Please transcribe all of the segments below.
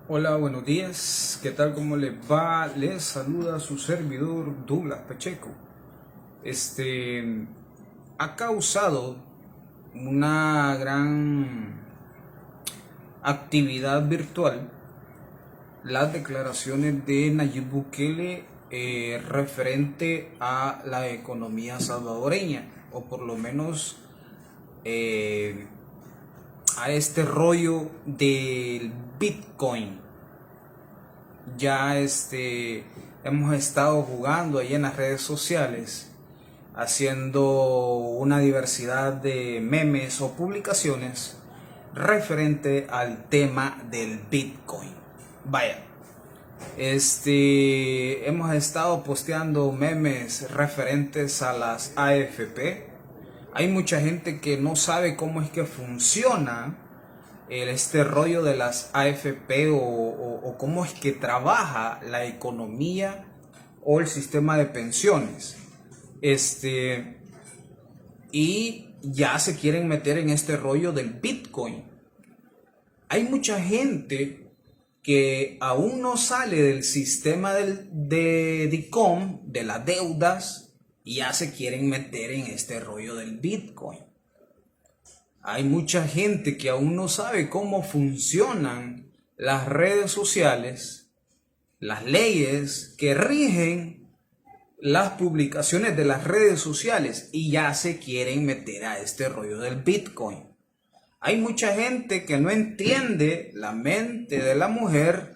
Hola, buenos días. ¿Qué tal? ¿Cómo les va? Les saluda su servidor Douglas Pacheco. Este ha causado una gran actividad virtual las declaraciones de Nayib Bukele referente a la economía salvadoreña, o por lo menos eh, a este rollo del Bitcoin. Ya hemos estado jugando ahí en las redes sociales, haciendo una diversidad de memes o publicaciones referente al tema del Bitcoin. Vaya, hemos estado posteando memes referentes a las AFP. Hay mucha gente que no sabe cómo es que funciona este rollo de las AFP o cómo es que trabaja la economía o el sistema de pensiones. Y ya se quieren meter en este rollo del Bitcoin. Hay mucha gente que aún no sale del sistema de DICOM, de las deudas, y ya se quieren meter en este rollo del Bitcoin. Hay mucha gente que aún no sabe cómo funcionan las redes sociales, las leyes que rigen las publicaciones de las redes sociales, y ya se quieren meter a este rollo del Bitcoin. Hay mucha gente que no entiende la mente de la mujer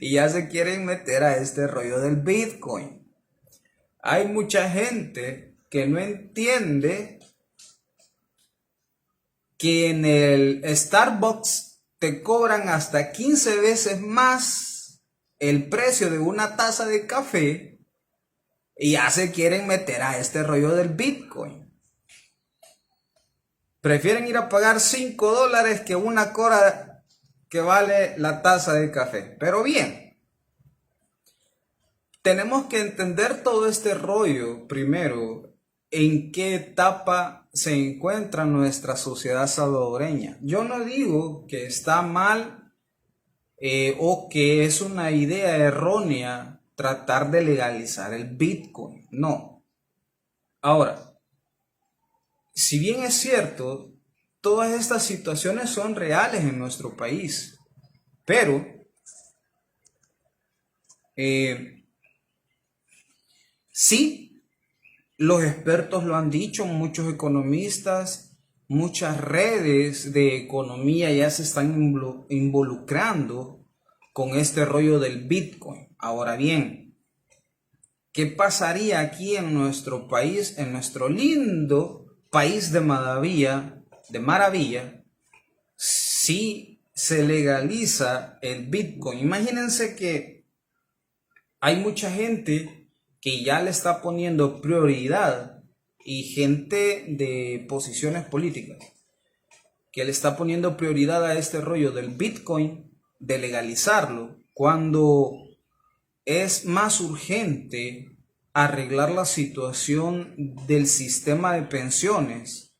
y ya se quieren meter a este rollo del Bitcoin. Hay mucha gente que no entiende que en el Starbucks te cobran hasta 15 veces más el precio de una taza de café, y ya se quieren meter a este rollo del Bitcoin. Prefieren ir a pagar $5 que una cora que vale la taza de café. Pero bien, tenemos que entender todo este rollo primero, en qué etapa se encuentra nuestra sociedad salvadoreña. Yo no digo que está mal o que es una idea errónea tratar de legalizar el Bitcoin. No. Ahora, si bien es cierto, todas estas situaciones son reales en nuestro país, pero sí, los expertos lo han dicho, muchos economistas, muchas redes de economía ya se están involucrando con este rollo del Bitcoin. Ahora bien, ¿qué pasaría aquí en nuestro país, en nuestro lindo país de maravilla, si se legaliza el Bitcoin? Imagínense que hay mucha gente que ya le está poniendo prioridad, y gente de posiciones políticas que le está poniendo prioridad a este rollo del Bitcoin, de legalizarlo, cuando es más urgente arreglar la situación del sistema de pensiones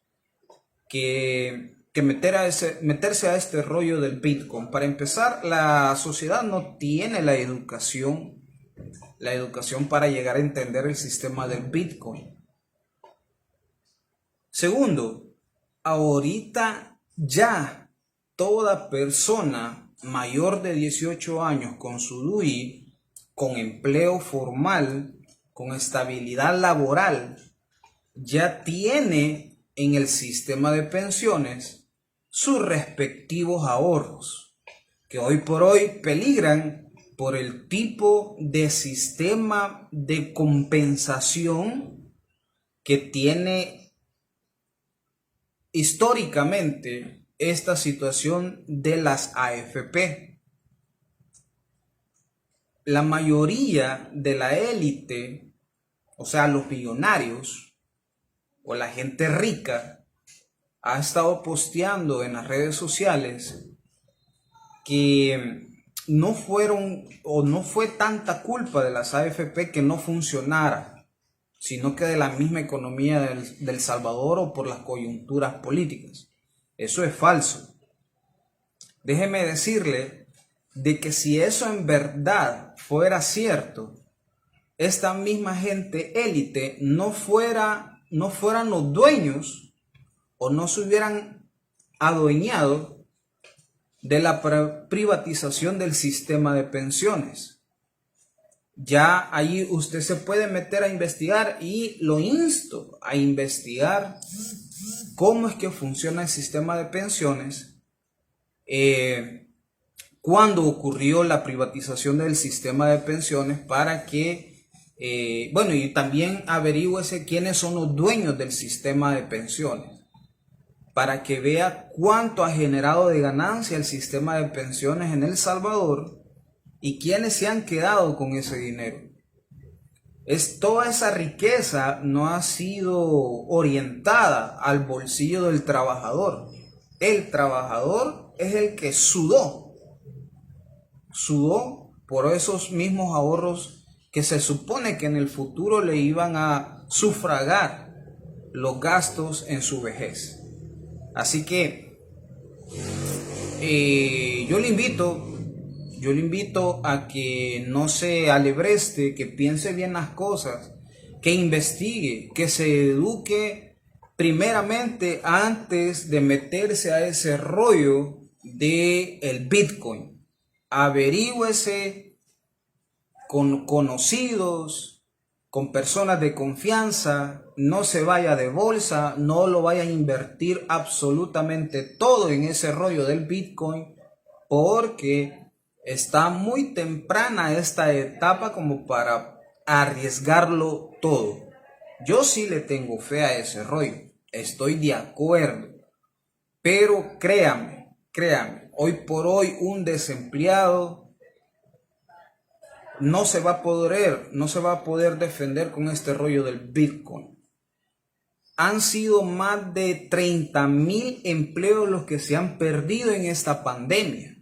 que meterse a este rollo del Bitcoin. Para empezar, la sociedad no tiene la educación para llegar a entender el sistema del Bitcoin. Segundo, ahorita ya toda persona mayor de 18 años con su DUI, con empleo formal, con estabilidad laboral, ya tiene en el sistema de pensiones sus respectivos ahorros, que hoy por hoy peligran por el tipo de sistema de compensación que tiene históricamente esta situación de las AFP. La mayoría de la élite, o sea, los millonarios o la gente rica, ha estado posteando en las redes sociales que no fue tanta culpa de las AFP que no funcionara, sino que de la misma economía del Salvador, o por las coyunturas políticas. Eso es falso. déjeme decirle de que si eso en verdad fuera cierto, esta misma gente élite no fueran los dueños o no se hubieran adueñado de la privatización del sistema de pensiones. Ya ahí usted se puede meter a investigar y lo insto a investigar cómo es que funciona el sistema de pensiones, cuándo ocurrió la privatización del sistema de pensiones, para que, bueno, y también averígüese quiénes son los dueños del sistema de pensiones, para que vea cuánto ha generado de ganancia el sistema de pensiones en El Salvador y quiénes se han quedado con ese dinero. Toda esa riqueza no ha sido orientada al bolsillo del trabajador. El trabajador es el que sudó por esos mismos ahorros que se supone que en el futuro le iban a sufragar los gastos en su vejez. Así que yo le invito a que no se alebreste, que piense bien las cosas, que investigue, que se eduque primeramente antes de meterse a ese rollo del Bitcoin. Averígüese con conocidos, con personas de confianza, no se vaya de bolsa, no lo vaya a invertir absolutamente todo en ese rollo del Bitcoin, porque está muy temprana esta etapa como para arriesgarlo todo. Yo sí le tengo fe a ese rollo, estoy de acuerdo, pero créame, hoy por hoy un desempleado no se va a poder defender con este rollo del Bitcoin. Han sido más de 30,000 empleos los que se han perdido en esta pandemia.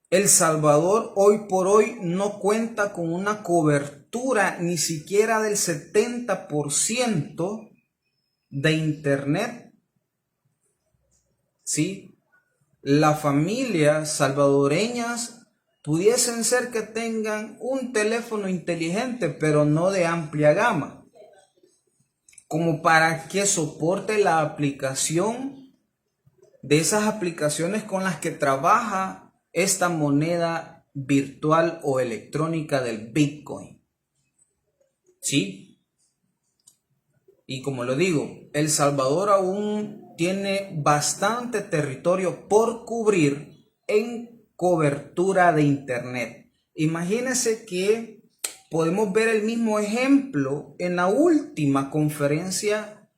El Salvador hoy por hoy no cuenta con una cobertura ni siquiera del 70% de internet. ¿Sí? Las familias salvadoreñas pudiesen ser que tengan un teléfono inteligente, pero no de amplia gama, como para que soporte la aplicación de esas aplicaciones con las que trabaja esta moneda virtual o electrónica del Bitcoin. ¿Sí? Y como lo digo, El Salvador aún tiene bastante territorio por cubrir en cobertura de internet. Imagínense que podemos ver el mismo ejemplo en la última conferencia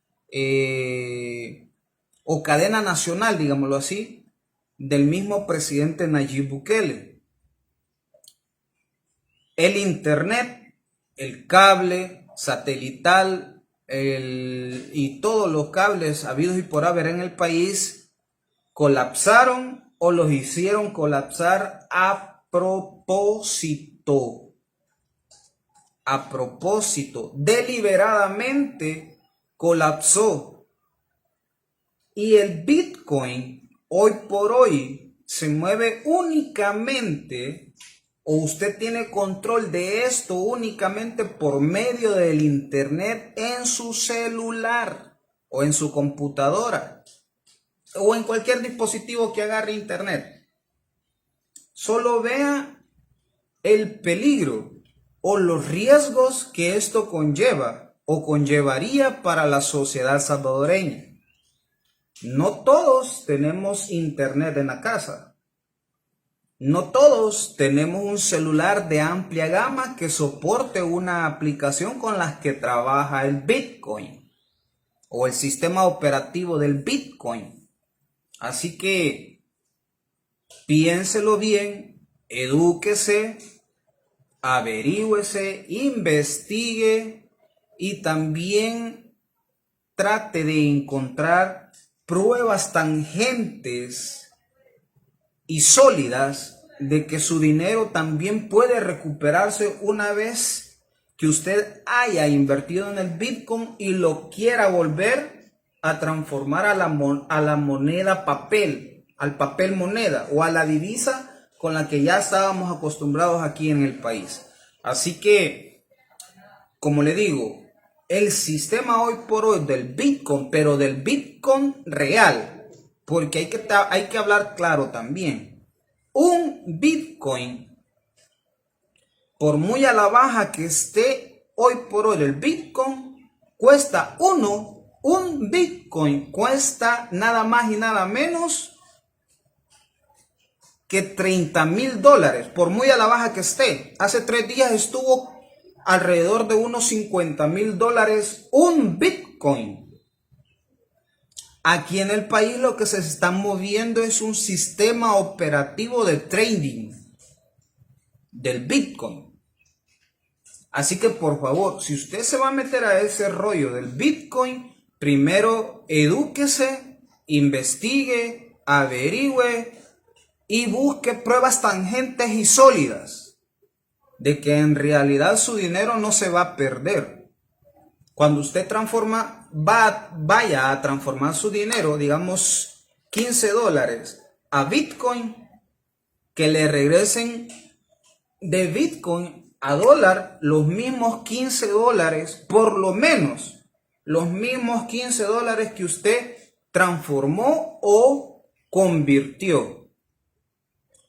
o cadena nacional, digámoslo así, del mismo presidente Nayib Bukele. El internet, el cable satelital y todos los cables habidos y por haber en el país colapsaron o los hicieron colapsar a propósito. Deliberadamente colapsó. Y el Bitcoin hoy por hoy se mueve únicamente, o usted tiene control de esto únicamente por medio del internet en su celular o en su computadora o en cualquier dispositivo que agarre internet. Solo vea el peligro o los riesgos que esto conlleva o conllevaría para la sociedad salvadoreña. No todos tenemos internet en la casa. No todos tenemos un celular de amplia gama que soporte una aplicación con la que trabaja el Bitcoin o el sistema operativo del Bitcoin. Así que piénselo bien, edúquese, averígüese, investigue y también trate de encontrar pruebas tangentes y sólidas de que su dinero también puede recuperarse una vez que usted haya invertido en el Bitcoin y lo quiera volver a transformar a la moneda papel, al papel moneda o a la divisa con la que ya estábamos acostumbrados aquí en el país. Así que, como le digo, el sistema hoy por hoy del Bitcoin, pero del Bitcoin real, porque hay que hablar claro también. Un Bitcoin, por muy a la baja que esté hoy por hoy el Bitcoin, cuesta un Bitcoin cuesta nada más y nada menos que $30,000, por muy a la baja que esté. Hace 3 días estuvo alrededor de unos $50,000 un Bitcoin. Aquí en el país lo que se está moviendo es un sistema operativo de trading del Bitcoin. Así que por favor, si usted se va a meter a ese rollo del Bitcoin, primero edúquese, investigue, averigüe y busque pruebas tangentes y sólidas de que en realidad su dinero no se va a perder. Cuando usted vaya a transformar su dinero, digamos $15 a Bitcoin, que le regresen de Bitcoin a dólar los mismos $15, por lo menos los mismos $15 que usted transformó o convirtió.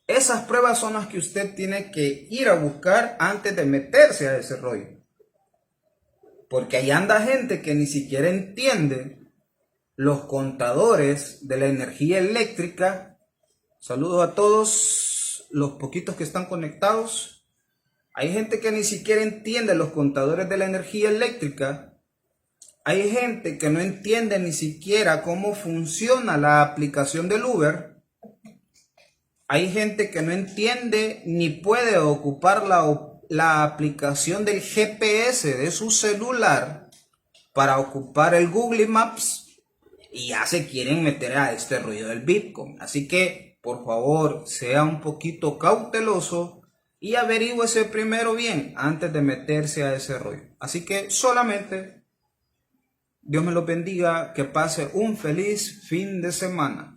Esas pruebas son las que usted tiene que ir a buscar antes de meterse a ese rollo. Porque ahí anda gente que ni siquiera entiende los contadores de la energía eléctrica. Saludos a todos los poquitos que están conectados. Hay gente que ni siquiera entiende los contadores de la energía eléctrica. Hay gente que no entiende ni siquiera cómo funciona la aplicación del Uber. Hay gente que no entiende ni puede ocupar la aplicación del GPS de su celular para ocupar el Google Maps y ya se quieren meter a este rollo del Bitcoin. Así que, por favor, sea un poquito cauteloso y averígüese primero bien antes de meterse a ese rollo. Así que solamente Dios me lo bendiga, que pase un feliz fin de semana.